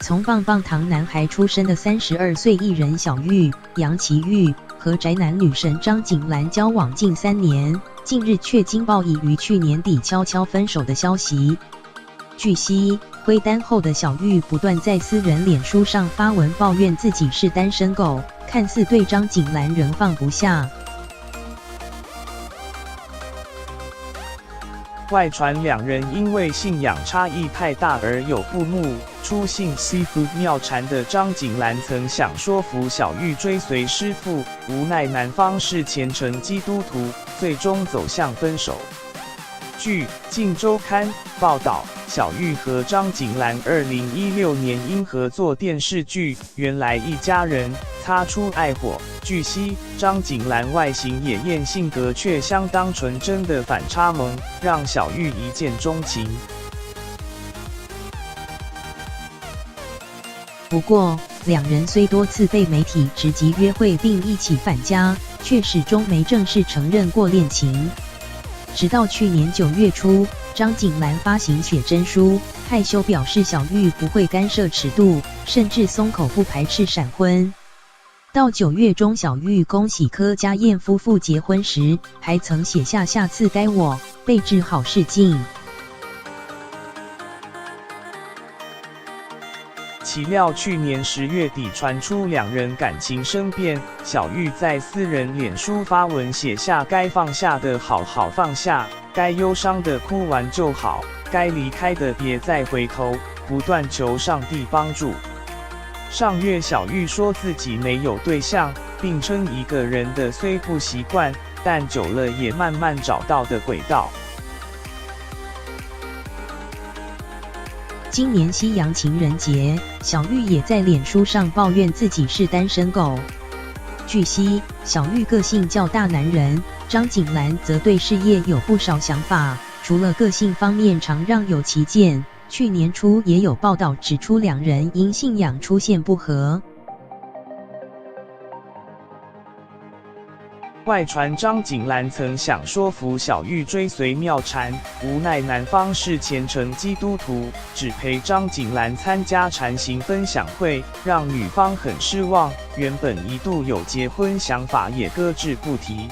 从棒棒糖男孩出身的32岁艺人小玉、杨奇煜和宅男女神张景兰交往近3年，近日却惊爆已于去年底悄悄分手的消息。据悉，挥单后的小玉不断在私人脸书上发文抱怨自己是单身狗，看似对张景兰仍放不下。外传两人因为信仰差异太大而有不睦，初信 Seafood 妙禅的张景兰曾想说服小玉追随师父，无奈男方是虔诚基督徒，最终走向分手。据《镜周刊》报道，小玉和张景兰2016年因合作电视剧《原来一家人》擦出爱火。据悉，张景兰外形野艳，性格却相当纯真的反差萌，让小玉一见钟情。不过，两人虽多次被媒体直击约会并一起返家，却始终没正式承认过恋情。直到去年9月初，张景兰发行写真书，害羞表示小玉不会干涉尺度，甚至松口不排斥闪婚。到9月中，小玉恭喜柯佳燕夫妇结婚时，还曾写下下次该我，备至好事近。岂料去年10月底传出两人感情生变，小玉在私人脸书发文写下该放下的好好放下，该忧伤的哭完就好，该离开的别再回头，不断求上帝帮助。上月小玉说自己没有对象，并称一个人的虽不习惯，但久了也慢慢找到的轨道。今年西洋情人节，小玉也在脸书上抱怨自己是单身狗。据悉，小玉个性较大男人，张景兰则对事业有不少想法，除了个性方面常让有歧见，去年初也有报道指出两人因信仰出现不合。外传张景兰曾想说服小玉追随妙禅，无奈男方是虔诚基督徒，只陪张景兰参加禅行分享会，让女方很失望，原本一度有结婚想法也搁置不提。